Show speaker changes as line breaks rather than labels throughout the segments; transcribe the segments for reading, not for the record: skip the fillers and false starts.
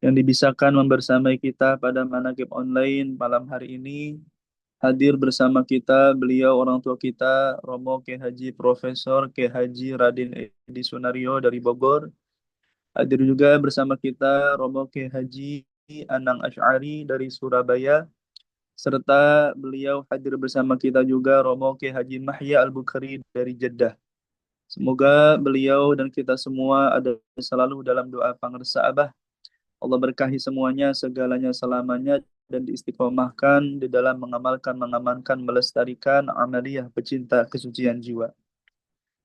yang dibisarkan membersamai kita pada manaqib online malam hari ini. Hadir bersama kita beliau orang tua kita Romo Kiai Haji Profesor Kiai Haji Radin Edi Sunario dari Bogor. Hadir juga bersama kita Romo Kiai Haji Anang Asy'ari dari Surabaya, serta beliau hadir bersama kita juga Romo Kiai Haji Mahya Al-Bukhari dari Jeddah. Semoga beliau dan kita semua ada selalu dalam doa pangersa Allah berkahi semuanya, segalanya selamanya, dan diistiqomahkan di dalam mengamalkan, mengamankan, melestarikan amaliyah pecinta kesucian jiwa.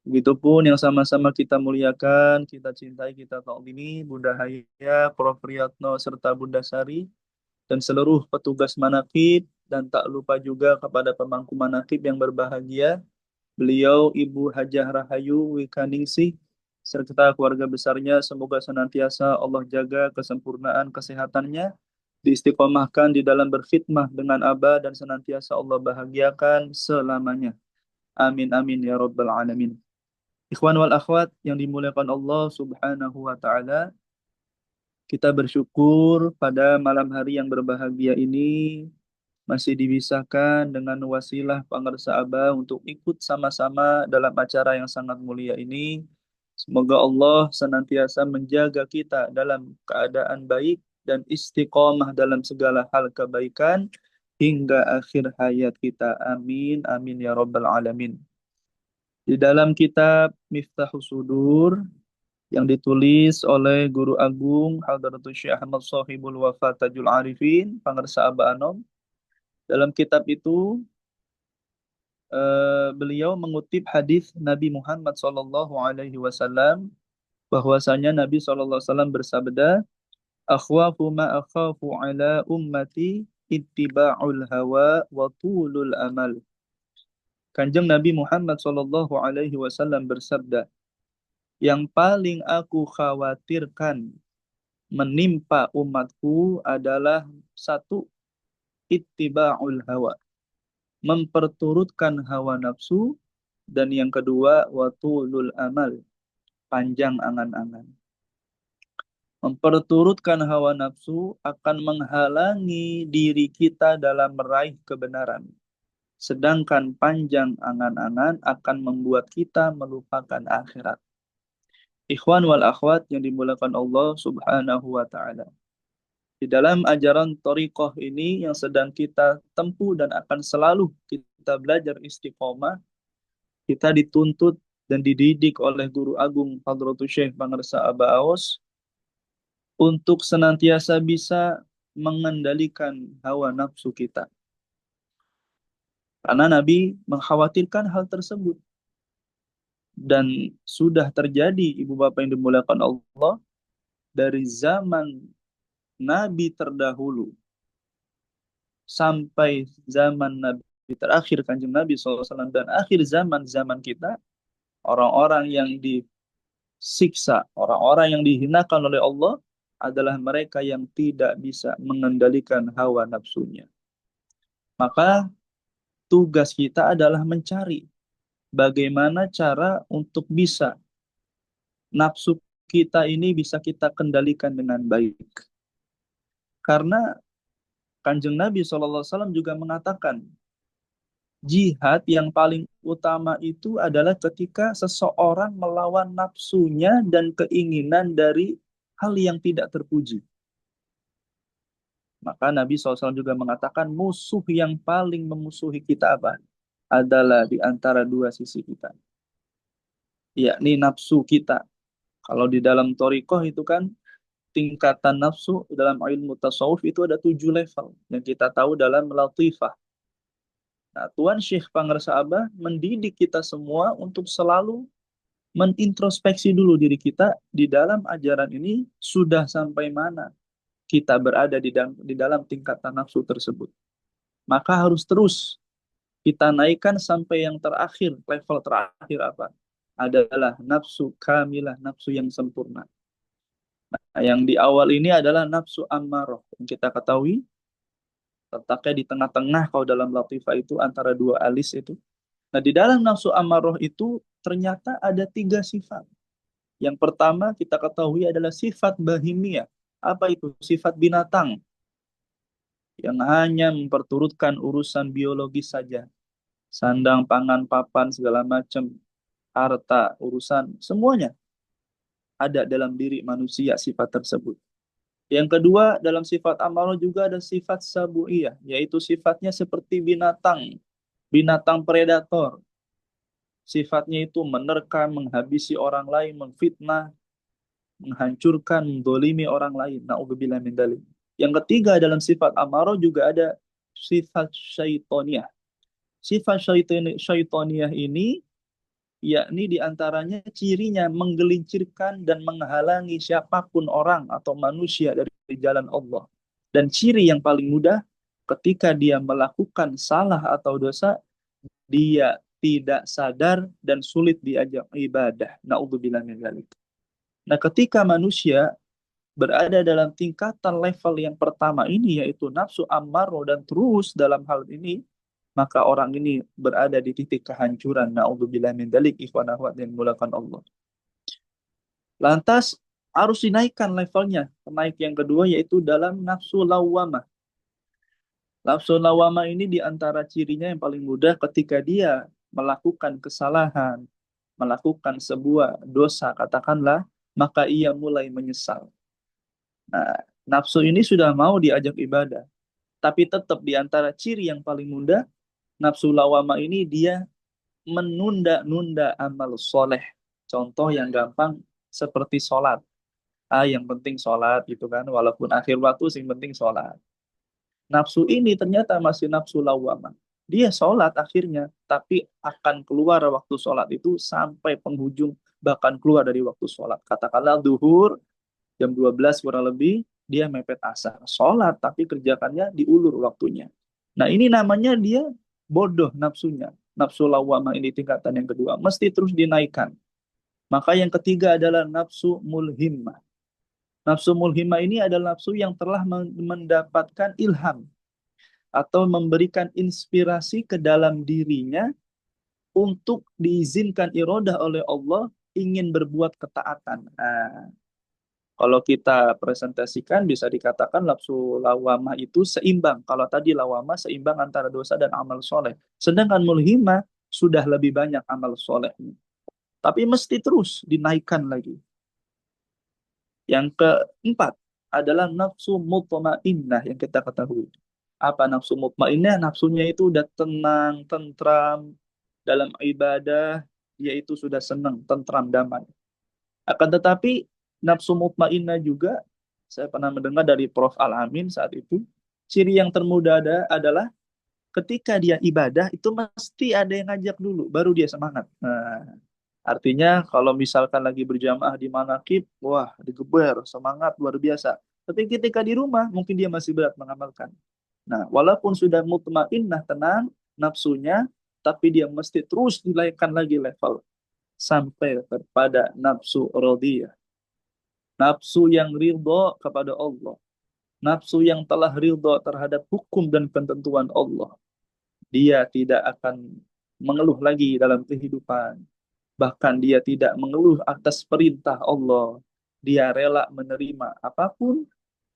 Begitupun yang sama-sama kita muliakan, kita cintai, kita ta'zimi, Bunda Haya, Prof. Priyatno, serta Bunda Sari, dan seluruh petugas manaqib, dan tak lupa juga kepada pemangku manaqib yang berbahagia, beliau Ibu Hajah Rahayu Wikaningsih, serta keluarga besarnya, semoga senantiasa Allah jaga kesempurnaan kesehatannya, diistiqomahkan di dalam berkhidmah dengan abah, dan senantiasa Allah bahagiakan selamanya. Amin amin ya rabbal alamin. Ikhwan wal akhwat yang dimuliakan Allah Subhanahu wa taala, kita bersyukur pada malam hari yang berbahagia ini masih dibisahkan dengan wasilah pangersa Abah untuk ikut sama-sama dalam acara yang sangat mulia ini. Semoga Allah senantiasa menjaga kita dalam keadaan baik dan istiqomah dalam segala hal kebaikan hingga akhir hayat kita. Amin, amin ya rabbal alamin. Di dalam kitab Miftahus Sudur yang ditulis oleh Guru Agung Hadratus Syekh Ahmad Shahibul Wafa Tajul Arifin, Pangersa Aba Anom. Dalam kitab itu beliau mengutip hadis Nabi Muhammad SAW bahwasanya Nabi SAW bersabda, "Akhwafu ma akhafu ala ummati ittiba'ul hawa wa tulul amal." Kanjeng Nabi Muhammad SAW bersabda, yang paling aku khawatirkan menimpa umatku adalah satu, ittiba'ul hawa, memperturutkan hawa nafsu, dan yang kedua watulul amal, panjang angan-angan. Memperturutkan hawa nafsu akan menghalangi diri kita dalam meraih kebenaran. Sedangkan panjang angan-angan akan membuat kita melupakan akhirat. Ikhwan wal akhwat yang dimuliakan Allah Subhanahu wa taala. Di dalam ajaran Thariqah ini yang sedang kita tempuh dan akan selalu kita belajar istiqomah, kita dituntut dan dididik oleh Guru Agung Hadratus Syekh Pangersa Aba Aos untuk senantiasa bisa mengendalikan hawa nafsu kita. Karena Nabi mengkhawatirkan hal tersebut. Dan sudah terjadi, Ibu Bapak yang dimuliakan Allah, dari zaman Nabi terdahulu sampai zaman Nabi terakhir, Kanjeng Nabi SAW, dan akhir zaman kita, orang-orang yang disiksa, orang-orang yang dihinakan oleh Allah adalah mereka yang tidak bisa mengendalikan hawa nafsunya. Maka tugas kita adalah mencari bagaimana cara untuk bisa nafsu kita ini bisa kita kendalikan dengan baik. Karena Kanjeng Nabi SAW juga mengatakan, jihad yang paling utama itu adalah ketika seseorang melawan nafsunya dan keinginan dari hal yang tidak terpuji. Maka Nabi SAW juga mengatakan musuh yang paling memusuhi kita apa? Adalah di antara dua sisi kita. Yakni nafsu kita. Kalau di dalam Thariqah itu kan tingkatan nafsu dalam ilmu tasawuf itu ada 7 level. Yang kita tahu dalam Latifah. Nah, Tuan Syekh Pangersa Abah mendidik kita semua untuk selalu menintrospeksi dulu diri kita di dalam ajaran ini sudah sampai mana kita berada di dalam tingkatan nafsu tersebut. Maka harus terus kita naikkan sampai yang terakhir, level terakhir apa? Adalah nafsu kamilah, nafsu yang sempurna. Nah, yang di awal ini adalah nafsu ammaroh. Yang kita ketahui, letaknya di tengah-tengah kalau dalam latifah itu antara dua alis itu. Nah, di dalam nafsu ammaroh itu ternyata ada 3 sifat. Yang pertama kita ketahui adalah sifat bahimiyah. Apa itu? Sifat binatang yang hanya memperturutkan urusan biologis saja. Sandang, pangan, papan, segala macam, harta, urusan, semuanya ada dalam diri manusia sifat tersebut. Yang kedua, dalam sifat amarah juga ada sifat sabu'iyah, yaitu sifatnya seperti binatang, binatang predator. Sifatnya itu menerkam, menghabisi orang lain, memfitnah, menghancurkan, mendolimi orang lain. Na'udzubillah min dzalik. Yang ketiga, dalam sifat amarah juga ada sifat syaitoniyah. Sifat syaitoniyah ini yakni diantaranya cirinya menggelincirkan dan menghalangi siapapun orang atau manusia dari jalan Allah. Dan ciri yang paling mudah ketika dia melakukan salah atau dosa, dia tidak sadar dan sulit diajak ibadah. Na'udzubillah min dzalik. Nah, ketika manusia berada dalam tingkatan level yang pertama ini, yaitu nafsu ammaro, dan terus dalam hal ini, maka orang ini berada di titik kehancuran. Na'udzubillah min dzalik, ikhwan akhwat yang dimulakan Allah. Lantas harus dinaikkan levelnya. Naik yang kedua yaitu dalam nafsu lawamah. Nafsu lawamah ini diantara cirinya yang paling mudah ketika dia melakukan kesalahan, melakukan sebuah dosa, katakanlah, maka ia mulai menyesal. Nah, nafsu ini sudah mau diajak ibadah, tapi tetap di antara ciri yang paling mudah, nafsu lawama ini dia menunda-nunda amal soleh. Contoh yang gampang seperti sholat. Yang penting sholat gitu kan, walaupun akhir waktu sing penting sholat. Nafsu ini ternyata masih nafsu lawama. Dia sholat akhirnya, tapi akan keluar waktu sholat itu sampai penghujung, bahkan keluar dari waktu sholat. Katakanlah duhur, jam 12 kurang lebih, dia mepet asar. Sholat, tapi kerjakannya diulur waktunya. Nah, ini namanya dia bodoh nafsunya. Nafsu lawamah ini tingkatan yang kedua. Mesti terus dinaikkan. Maka yang ketiga adalah nafsu mulhimah. Nafsu mulhimah ini adalah nafsu yang telah mendapatkan ilham atau memberikan inspirasi ke dalam dirinya untuk diizinkan irodah oleh Allah ingin berbuat ketaatan. Nah, kalau kita presentasikan bisa dikatakan nafsu lawamah itu seimbang. Kalau tadi lawamah seimbang antara dosa dan amal soleh. Sedangkan mulhimah sudah lebih banyak amal solehnya. Tapi mesti terus dinaikkan lagi. Yang keempat adalah nafsu mutmainnah yang kita ketahui. Apa nafsu mutmainnah? Nafsunya itu udah tenang, tentram dalam ibadah, dia itu sudah senang, tentram, damai. Akan tetapi nafsu mutmainnah juga saya pernah mendengar dari Prof. Al-Amin saat itu, ciri yang termuda adalah ketika dia ibadah itu mesti ada yang ngajak dulu, baru dia semangat. Nah, artinya kalau misalkan lagi berjamaah di manakib, wah digeber, semangat luar biasa. Tapi ketika di rumah mungkin dia masih berat mengamalkan. Nah, walaupun sudah mutmainnah tenang nafsunya, tapi dia mesti terus dinaikkan lagi level sampai kepada nafsu radiyah. Nafsu yang ridho kepada Allah. Nafsu yang telah ridho terhadap hukum dan ketentuan Allah. Dia tidak akan mengeluh lagi dalam kehidupan. Bahkan dia tidak mengeluh atas perintah Allah. Dia rela menerima apapun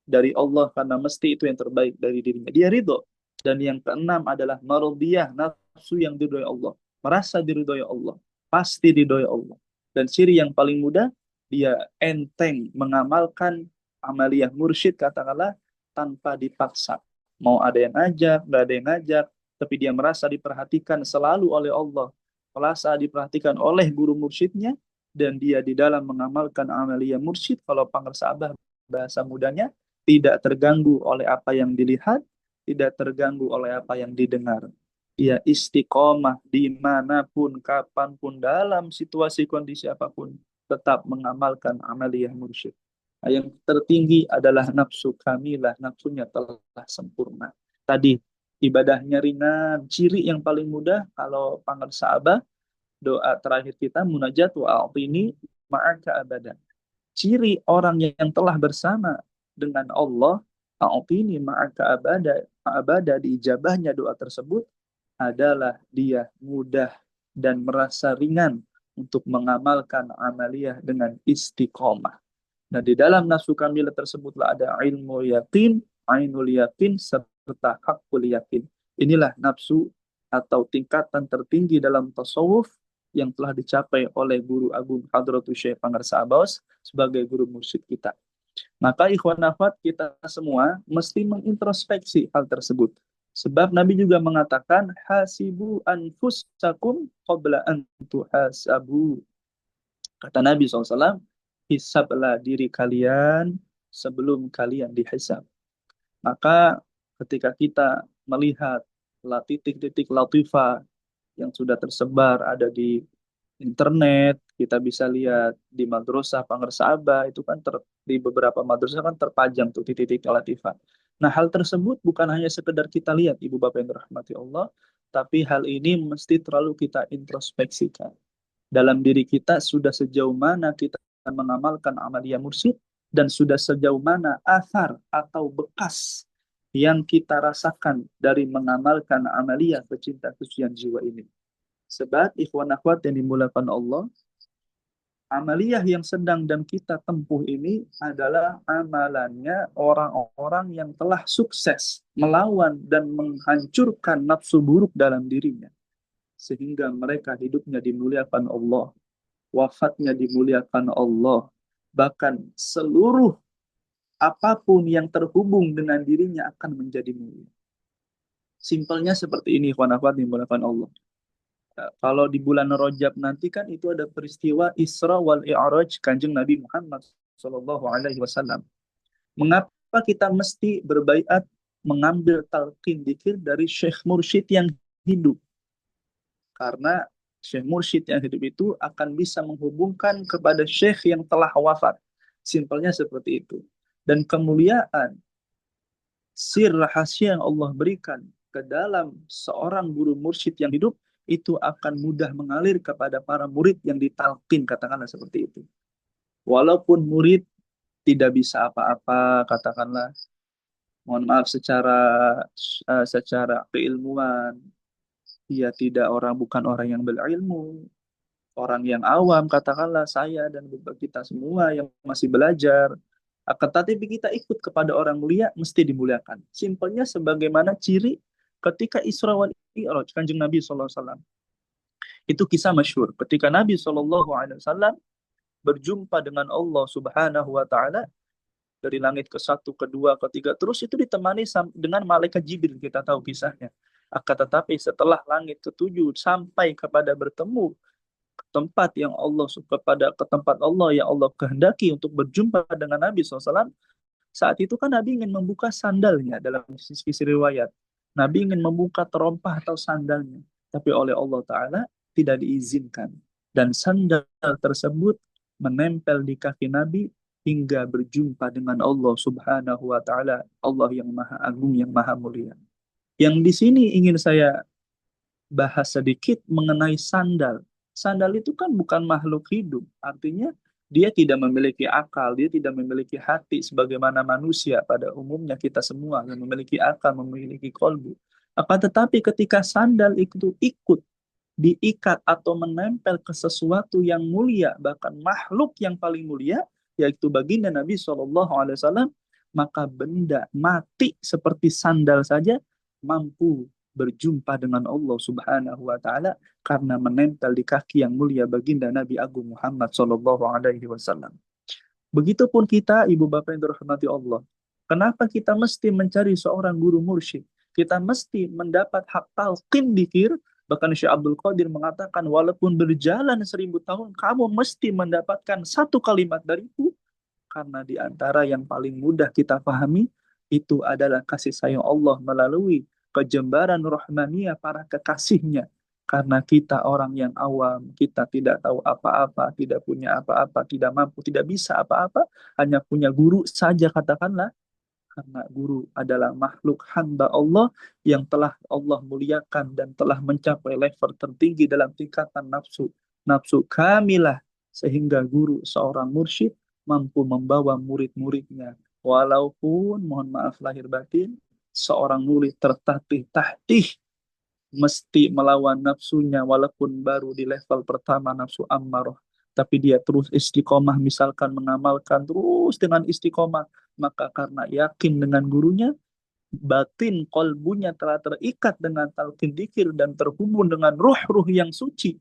dari Allah karena mesti itu yang terbaik dari dirinya. Dia ridho. Dan yang keenam adalah maradiyah, nafsu yang diridhoi Allah. Merasa diridhoi Allah. Pasti diridhoi Allah. Dan ciri yang paling mudah, dia enteng mengamalkan amaliyah mursyid, katakanlah, tanpa dipaksa. Mau ada yang ngajak, nggak ada yang ngajak, tapi dia merasa diperhatikan selalu oleh Allah. Merasa diperhatikan oleh guru mursyidnya, dan dia di dalam mengamalkan amaliyah mursyid, kalau pangersabah bahasa mudanya, tidak terganggu oleh apa yang dilihat, tidak terganggu oleh apa yang didengar. Ia istiqomah dimanapun, kapanpun, dalam situasi kondisi apapun, tetap mengamalkan amaliyah mursyid. Nah, yang tertinggi adalah nafsu kamilah, nafsunya telah sempurna. Tadi ibadahnya ringan, ciri yang paling mudah kalau pangan sahabat, doa terakhir kita munajat wa a'tini ma'aka abadan. Ciri orang yang telah bersama dengan Allah, a'tini ma'aka abada, diijabahnya doa tersebut adalah dia mudah dan merasa ringan untuk mengamalkan amaliyah dengan istiqomah. Nah, di dalam nafsu kamilah tersebutlah ada ilmu yakin, ainul yakin, serta hakul yakin. Inilah nafsu atau tingkatan tertinggi dalam tasawuf yang telah dicapai oleh Guru Agung Hadratus Syekh Pangarsa Abbas sebagai guru mursyid kita. Maka ikhwan akhwat kita semua mesti mengintrospeksi hal tersebut. Sebab Nabi juga mengatakan hasibu anfusakum qabla an tuhasabu. Kata Nabi SAW, hisablah diri kalian sebelum kalian dihisab. Maka ketika kita melihat titik-titik latifah yang sudah tersebar ada di internet, kita bisa lihat di madrasah Pangersa Aba, itu kan di beberapa madrasah kan terpajang tuh titik-titik latifah. Nah, hal tersebut bukan hanya sekedar kita lihat, Ibu Bapak yang dirahmati Allah, tapi hal ini mesti terlalu kita introspeksikan dalam diri kita sudah sejauh mana kita mengamalkan amalia mursyid dan sudah sejauh mana asar atau bekas yang kita rasakan dari mengamalkan amalia pecinta kesucian jiwa ini. Sebab ikhwan akhwat yang dimulakan Allah, amaliyah yang sedang dan kita tempuh ini adalah amalannya orang-orang yang telah sukses melawan dan menghancurkan nafsu buruk dalam dirinya. Sehingga mereka hidupnya dimuliakan Allah, wafatnya dimuliakan Allah. Bahkan seluruh apapun yang terhubung dengan dirinya akan menjadi mulia. Simpelnya seperti ini, ikhwan akhwat dimuliakan Allah. Kalau di bulan Rajab nanti kan itu ada peristiwa Isra wal I'raj Kanjeng Nabi Muhammad Shallallahu Alaihi Wasallam. Mengapa kita mesti berbaiat mengambil talqin dzikir dari Syekh Mursyid yang hidup? Karena Syekh Mursyid yang hidup itu akan bisa menghubungkan kepada Syekh yang telah wafat. Simpelnya seperti itu. Dan kemuliaan, sir rahasia yang Allah berikan ke dalam seorang guru mursyid yang hidup, itu akan mudah mengalir kepada para murid yang ditalqin, katakanlah seperti itu. Walaupun murid tidak bisa apa-apa, katakanlah, mohon maaf secara keilmuan, dia tidak bukan orang yang berilmu, orang yang awam, katakanlah saya dan kita semua yang masih belajar. Akan tetapi kita ikut kepada orang mulia, mesti dimuliakan. Simpelnya sebagaimana ciri ketika Isra wal Mi'raj, Kanjeng Nabi SAW. Itu kisah masyhur. Ketika Nabi SAW berjumpa dengan Allah Subhanahu wa Ta'ala, dari langit ke satu, kedua, ketiga, terus itu ditemani dengan malaikat Jibril, kita tahu kisahnya. Akan tetapi setelah langit ketujuh sampai kepada bertemu tempat yang Allah ke tempat Allah yang Allah kehendaki untuk berjumpa dengan Nabi SAW, saat itu kan Nabi ingin membuka sandalnya dalam sisi riwayat. Nabi ingin membuka terompah atau sandalnya, tapi oleh Allah Ta'ala tidak diizinkan. Dan sandal tersebut menempel di kaki Nabi hingga berjumpa dengan Allah Subhanahu wa Ta'ala, Allah yang Maha Agung, yang Maha Mulia. Yang di sini ingin saya bahas sedikit mengenai sandal. Sandal itu kan bukan makhluk hidup, artinya dia tidak memiliki akal, dia tidak memiliki hati sebagaimana manusia pada umumnya kita semua yang memiliki akal, memiliki kolbu. Akan tetapi ketika sandal itu ikut diikat atau menempel ke sesuatu yang mulia, bahkan makhluk yang paling mulia, yaitu baginda Nabi SAW, maka benda mati seperti sandal saja mampu berjumpa dengan Allah Subhanahu wa Ta'ala karena menempel di kaki yang mulia baginda Nabi Agung Muhammad Sallallahu Alaihi Wasallam. Begitupun kita, ibu bapak yang dirahmati Allah. Kenapa kita mesti mencari seorang guru mursyid? Kita mesti mendapat hak talqin dzikir. Bahkan Syekh Abdul Qadir mengatakan, walaupun berjalan 1000 tahun, kamu mesti mendapatkan satu kalimat dariku. Karena di antara yang paling mudah kita pahami, itu adalah kasih sayang Allah melalui kejembaran rohmaniyah para kekasihnya. Karena kita orang yang awam, kita tidak tahu apa-apa, tidak punya apa-apa, tidak mampu, tidak bisa apa-apa, hanya punya guru saja katakanlah. Karena guru adalah makhluk hamba Allah yang telah Allah muliakan dan telah mencapai level tertinggi dalam tingkatan nafsu. Nafsu kamilah. Sehingga guru seorang mursyid mampu membawa murid-muridnya. Walaupun, mohon maaf lahir batin, seorang murid tertatih-tatih mesti melawan nafsunya walaupun baru di level pertama nafsu ammarah. tapi dia terus istiqomah, misalkan mengamalkan terus dengan istiqomah, maka karena yakin dengan gurunya, batin kolbunya telah terikat dengan talqin dzikir dan terhubung dengan ruh-ruh yang suci,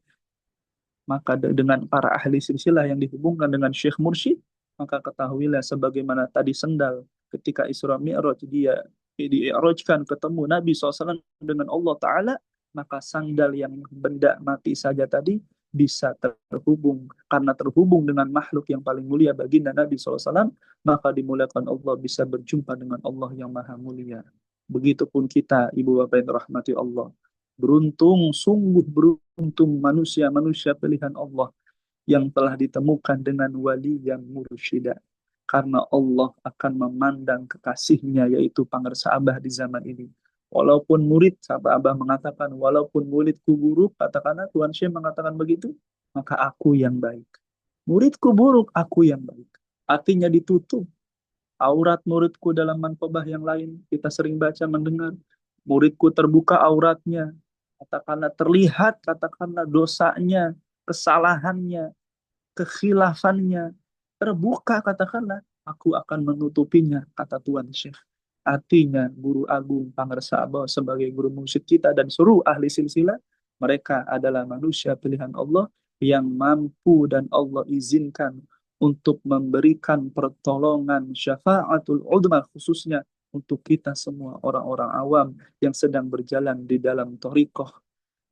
maka dengan para ahli silsilah yang dihubungkan dengan Syekh Mursyid, maka ketahuilah sebagaimana tadi sendal ketika Isra Mi'raj dia di'rajkan ketemu Nabi SAW dengan Allah Ta'ala, maka sandal yang benda mati saja tadi bisa terhubung, karena terhubung dengan makhluk yang paling mulia baginda Nabi SAW, maka dimuliakan Allah, bisa berjumpa dengan Allah yang maha mulia. Begitupun kita, ibu bapak yang rahmati Allah, beruntung, sungguh beruntung manusia-manusia pilihan Allah yang telah ditemukan dengan wali yang mursyida. Karena Allah akan memandang kekasihnya, yaitu Pangersa Abah di zaman ini. Walaupun murid, sahabat Abah mengatakan, walaupun muridku buruk, katakanlah Tuhan Syekh mengatakan begitu, maka aku yang baik. Muridku buruk, aku yang baik. Artinya ditutup aurat muridku dalam manqabah yang lain. Kita sering baca mendengar, muridku terbuka auratnya, katakanlah terlihat, katakanlah dosanya, kesalahannya, kekhilafannya, terbuka, katakanlah aku akan menutupinya, kata Tuhan Syekh. Artinya guru agung Pangersa Abah sebagai guru mursyid kita dan seluruh ahli silsilah, mereka adalah manusia pilihan Allah yang mampu dan Allah izinkan untuk memberikan pertolongan syafaatul udma, khususnya untuk kita semua orang-orang awam yang sedang berjalan di dalam thariqah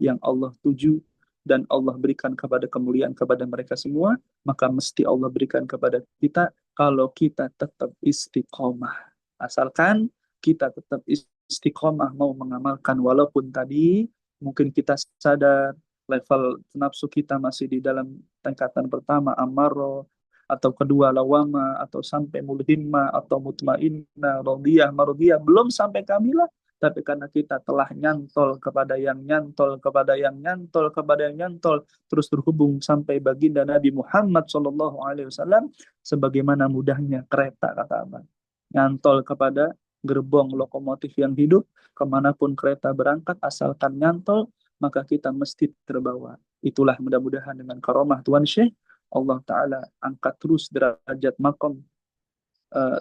yang Allah tuju dan Allah berikan kepada kemuliaan kepada mereka semua, maka mesti Allah berikan kepada kita kalau kita tetap istiqomah. Asalkan kita tetap istiqomah mau mengamalkan, walaupun tadi mungkin kita sadar level nafsu kita masih di dalam tingkatan pertama amaro, atau kedua lawama, atau sampai mulhimma, atau mutmainnah, radiyah, mardiyah, belum sampai kamilah, tapi karena kita telah nyantol kepada yang nyantol, kepada yang nyantol, kepada yang nyantol, terus terhubung sampai baginda Nabi Muhammad SAW, sebagaimana mudahnya kereta, kata Abang. Nyantol kepada gerbong lokomotif yang hidup, kemanapun kereta berangkat, asalkan nyantol, maka kita mesti terbawa. Itulah mudah-mudahan dengan karomah Tuhan Syekh, Allah Ta'ala angkat terus derajat makom,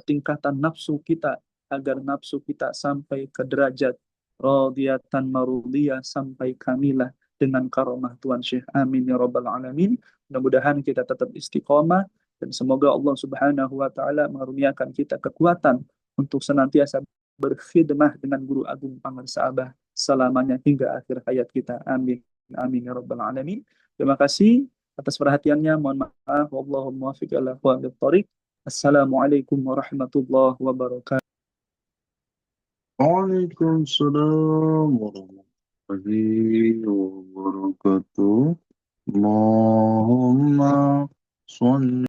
tingkatan nafsu kita, agar nafsu kita sampai ke derajat radiyatan marudiyah, sampai kamilah dengan karomah Tuhan Syekh. Amin ya rabbal alamin. Mudah-mudahan kita tetap istiqomah dan semoga Allah Subhanahu wa taala mengaruniakan kita kekuatan untuk senantiasa berkhidmah dengan guru agung Pangersa Abah selamanya hingga akhir hayat kita. Amin. Amin ya rabbal alamin. Terima kasih atas perhatiannya. Mohon maaf. Wallahu muwaffiq ila aqwamit thoriq. Assalamualaikum warahmatullahi wabarakatuh.
Waalaikumsalam warahmatullahi wabarakatuh. Allahumma sholli